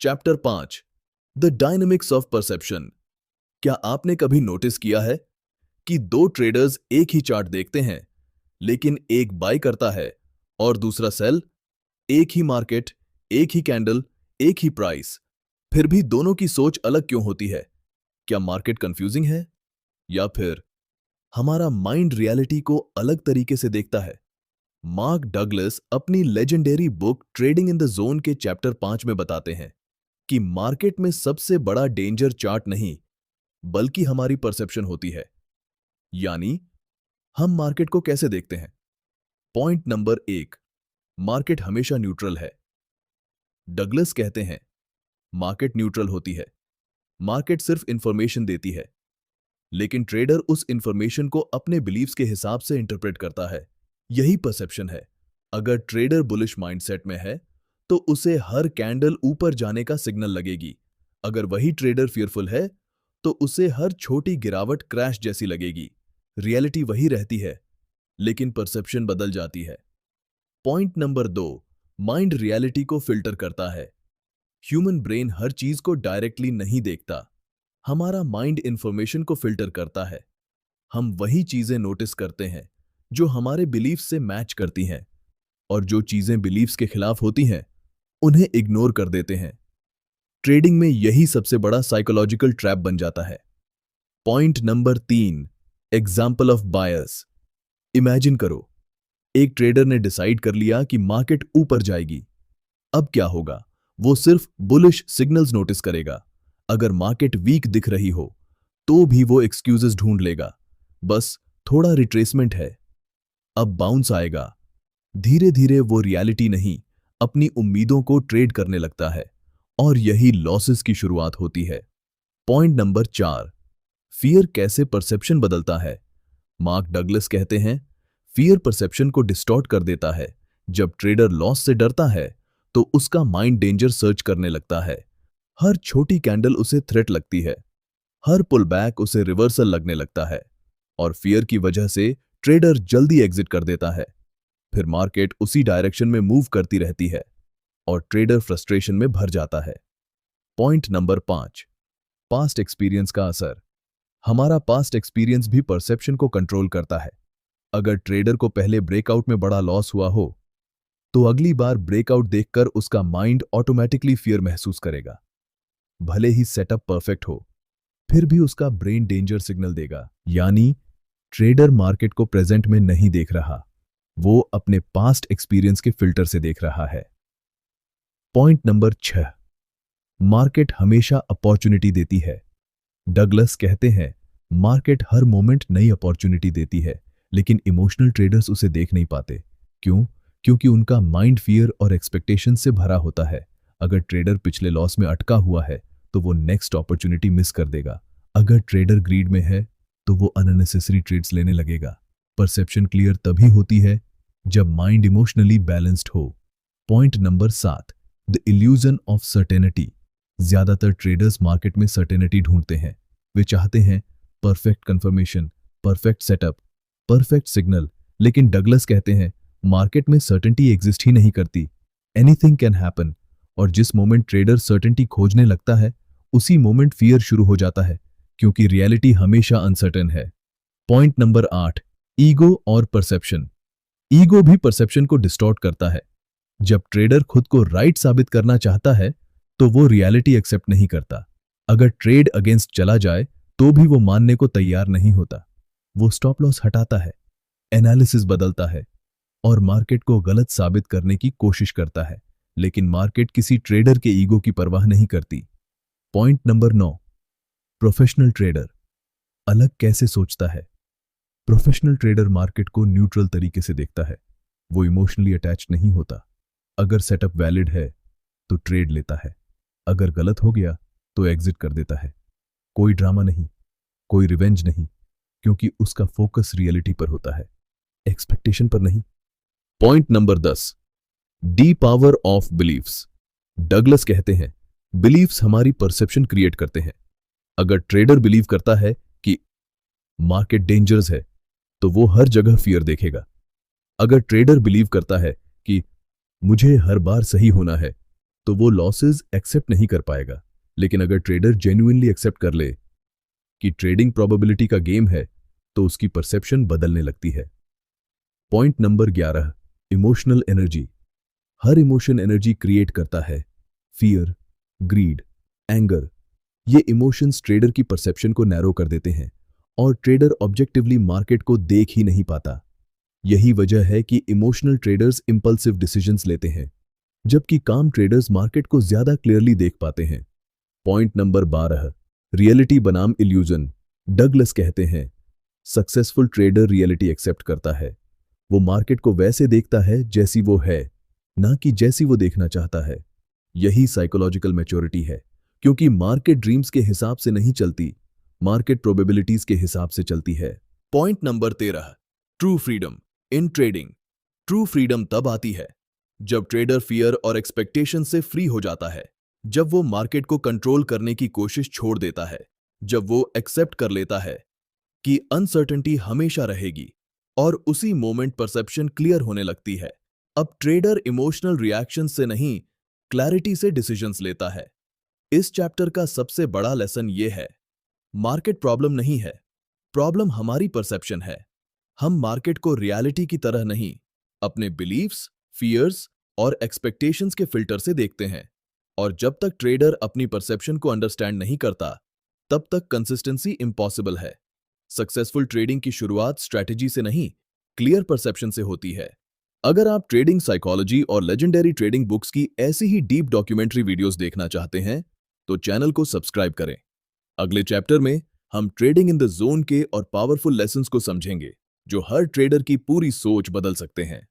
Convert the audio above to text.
Chapter 5 the dynamics of perception. क्या आपने कभी नोटिस किया है कि दो ट्रेडर्स एक ही चार्ट देखते हैं, लेकिन एक बाय करता है और दूसरा सेल? एक ही मार्केट, एक ही कैंडल, एक ही प्राइस, फिर भी दोनों की सोच अलग क्यों होती है? क्या मार्केट कंफ्यूजिंग है, या फिर हमारा माइंड रियलिटी को अलग तरीके से देखता है? मार्क डगलस अपनी legendary book trading in the zone के चैप्टर 5 में बताते हैं कि मार्केट में सबसे बड़ा डेंजर चार्ट नहीं, बल्कि हमारी परसेप्शन होती है। यानी हम मार्केट को कैसे देखते हैं। पॉइंट नंबर 1, मार्केट हमेशा न्यूट्रल है। डगलस कहते हैं, मार्केट न्यूट्रल होती है। मार्केट सिर्फ इंफॉर्मेशन देती है, लेकिन ट्रेडर उस इंफॉर्मेशन को अपने बिलीव्स के हिसाब से इंटरप्रेट करता है। यही परसेप्शन है। अगर ट्रेडर बुलिश माइंडसेट में है, तो उसे हर कैंडल ऊपर जाने का सिग्नल लगेगी। अगर वही ट्रेडर फियरफुल है, तो उसे हर छोटी गिरावट क्रैश जैसी लगेगी। रियलिटी वही रहती है, लेकिन परसेप्शन बदल जाती है। पॉइंट नंबर 2, माइंड रियलिटी को फिल्टर करता है। ह्यूमन ब्रेन हर चीज को डायरेक्टली नहीं देखता। हमारा माइंड इंफॉर्मेशन को फिल्टर करता है। हम वही चीजें नोटिस करते हैं जो हमारे बिलीफ्स से मैच करती हैं, और जो चीजें बिलीफ्स के खिलाफ होती हैं, उन्हें इग्नोर कर देते हैं। ट्रेडिंग में यही सबसे बड़ा साइकोलॉजिकल ट्रैप बन जाता है। Point number 3, example of bias. Imagine करो, एक ट्रेडर ने डिसाइड कर लिया कि मार्केट ऊपर जाएगी। अब क्या होगा? वो सिर्फ बुलिश सिग्नल्स नोटिस करेगा। अगर मार्केट वीक दिख रही हो, तो भी वो एक्सक्यूजेस ढूंढ लेगा, बस थोड़ा रिट्रेसमेंट है, अब बाउंस आएगा। धीरे धीरे वो रियलिटी नहीं, अपनी उम्मीदों को ट्रेड करने लगता है, और यही लॉसेस की शुरुआत होती है। पॉइंट नंबर 4, फियर कैसे परसेप्शन बदलता है। मार्क डगलस कहते हैं, फियर परसेप्शन को डिस्टॉर्ट कर देता है। जब ट्रेडर लॉस से डरता है, तो उसका माइंड डेंजर सर्च करने लगता है। हर छोटी कैंडल उसे थ्रेट लगती है, हर पुल बैक उसे रिवर्सल लगने लगता है, और फियर की वजह से ट्रेडर जल्दी एग्जिट कर देता है। फिर मार्केट उसी डायरेक्शन में मूव करती रहती है, और ट्रेडर फ्रस्ट्रेशन में भर जाता है। पॉइंट नंबर 5, पास्ट एक्सपीरियंस का असर। हमारा पास्ट एक्सपीरियंस भी परसेप्शन को कंट्रोल करता है। अगर ट्रेडर को पहले ब्रेकआउट में बड़ा लॉस हुआ हो, तो अगली बार ब्रेकआउट देखकर उसका माइंड ऑटोमेटिकली फियर महसूस करेगा। भले ही सेटअप परफेक्ट हो, फिर भी उसका ब्रेन डेंजर सिग्नल देगा। यानी ट्रेडर मार्केट को प्रेजेंट में नहीं देख रहा, वो अपने पास्ट एक्सपीरियंस के फिल्टर से देख रहा है। पॉइंट नंबर 6, मार्केट हमेशा अपॉर्चुनिटी देती है। डगलस कहते हैं, मार्केट हर मोमेंट नई अपॉर्चुनिटी देती है, लेकिन इमोशनल ट्रेडर्स उसे देख नहीं पाते। क्यों? क्योंकि उनका माइंड फियर और एक्सपेक्टेशन से भरा होता है। अगर ट्रेडर पिछले लॉस में अटका हुआ है, तो वो नेक्स्ट अपॉर्चुनिटी मिस कर देगा। अगर ट्रेडर ग्रीड में है, तो वो अननेसेसरी ट्रेड्स लेने लगेगा। परसेप्शन क्लियर तभी होती है जब माइंड इमोशनली बैलेंस्ड हो। Point number 7, the illusion of certainty. ज्यादातर ट्रेडर्स मार्केट में सर्टेनिटी ढूंढते हैं। वे चाहते हैं perfect confirmation, perfect setup, perfect signal, लेकिन डगलस कहते हैं, मार्केट में सर्टेनिटी एग्जिस्ट ही नहीं करती। एनीथिंग कैन हैपन, और जिस मोमेंट ट्रेडर सर्टेनिटी खोजने लगता है, उसी मोमेंट फियर शुरू हो जाता है, क्योंकि रियलिटी हमेशा अनसर्टेन है। पॉइंट नंबर 8, ईगो और परसेप्शन। ईगो भी परसेप्शन को डिस्टॉर्ट करता है। जब ट्रेडर खुद को राइट साबित करना चाहता है, तो वो रियलिटी एक्सेप्ट नहीं करता। अगर ट्रेड अगेंस्ट चला जाए, तो भी वो मानने को तैयार नहीं होता। वो स्टॉप लॉस हटाता है, एनालिसिस बदलता है, और मार्केट को गलत साबित करने की कोशिश करता है, लेकिन मार्केट किसी ट्रेडर के ईगो की परवाह नहीं करती। पॉइंट नंबर 9, प्रोफेशनल ट्रेडर अलग कैसे सोचता है। प्रोफेशनल ट्रेडर मार्केट को न्यूट्रल तरीके से देखता है। वो इमोशनली अटैच नहीं होता। अगर सेटअप वैलिड है, तो ट्रेड लेता है। अगर गलत हो गया, तो एग्जिट कर देता है। कोई ड्रामा नहीं, कोई रिवेंज नहीं, क्योंकि उसका फोकस रियलिटी पर होता है, एक्सपेक्टेशन पर नहीं। Point number 10, D power of beliefs. Douglas कहते हैं, बिलीफ्स हमारी परसेप्शन क्रिएट करते हैं। अगर ट्रेडर बिलीव करता है कि मार्केट डेंजरस है, तो वो हर जगह फियर देखेगा। अगर ट्रेडर बिलीव करता है कि मुझे हर बार सही होना है, तो वो लॉसेस एक्सेप्ट नहीं कर पाएगा। लेकिन अगर ट्रेडर जेन्युइनली एक्सेप्ट कर ले कि ट्रेडिंग प्रोबेबिलिटी का गेम है, तो उसकी परसेप्शन बदलने लगती है। Point number 11, emotional energy. हर इमोशन एनर्जी क्रिएट करता है। फियर, ग्रीड, एंगर, ये इमोशंस ट्रेडर की परसेप्शन को नैरो कर देते हैं और ट्रेडर ऑब्जेक्टिवली मार्केट को देख ही नहीं पाता। यही वजह है कि इमोशनल ट्रेडर्स इंपल्सिव डिसीजंस लेते हैं, जबकि काम ट्रेडर्स मार्केट को ज्यादा क्लियरली देख पाते हैं। पॉइंट नंबर 12, रियलिटी बनाम इल्यूजन। डगलस कहते हैं, सक्सेसफुल ट्रेडर रियलिटी एक्सेप्ट करता है। वो मार्केट को वैसे देखता है जैसी वो है, ना कि जैसी वो देखना चाहता है। यही साइकोलॉजिकल मैच्योरिटी है, क्योंकि मार्केट ड्रीम्स के हिसाब से नहीं चलती, मार्केट प्रोबेबिलिटीज के हिसाब से चलती है। Point number 13, true freedom in trading. True freedom तब आती है जब ट्रेडर फियर और एक्सपेक्टेशन से फ्री हो जाता है, जब वो मार्केट को कंट्रोल करने की कोशिश छोड़ देता है, जब वो एक्सेप्ट कर लेता है कि अनसर्टेनिटी हमेशा रहेगी और उसी मोमेंट परसेप्शन क्लियर होने लगती है। अब ट्रेडर इमोशनल रिएक्शन से नहीं, क्लैरिटी से डिसीजंस लेता है। इस चैप्टर का सबसे बड़ा लेसन यह है, मार्केट प्रॉब्लम नहीं है, प्रॉब्लम हमारी परसेप्शन है। हम मार्केट को रियलिटी की तरह नहीं, अपने बिलीफ्स, फियर्स और एक्सपेक्टेशंस के फिल्टर से देखते हैं। और जब तक ट्रेडर अपनी परसेप्शन को अंडरस्टैंड नहीं करता, तब तक कंसिस्टेंसी इम्पॉसिबल है। सक्सेसफुल ट्रेडिंग की शुरुआत स्ट्रैटेजी से नहीं, क्लियर परसेप्शन से होती है। अगर आप ट्रेडिंग साइकोलॉजी और लेजेंडरी ट्रेडिंग बुक्स की ऐसी ही डीप डॉक्यूमेंट्री वीडियोस देखना चाहते हैं, तो चैनल को सब्सक्राइब करें। अगले चैप्टर में हम ट्रेडिंग इन द जोन के और पावरफुल लेसन्स को समझेंगे, जो हर ट्रेडर की पूरी सोच बदल सकते हैं।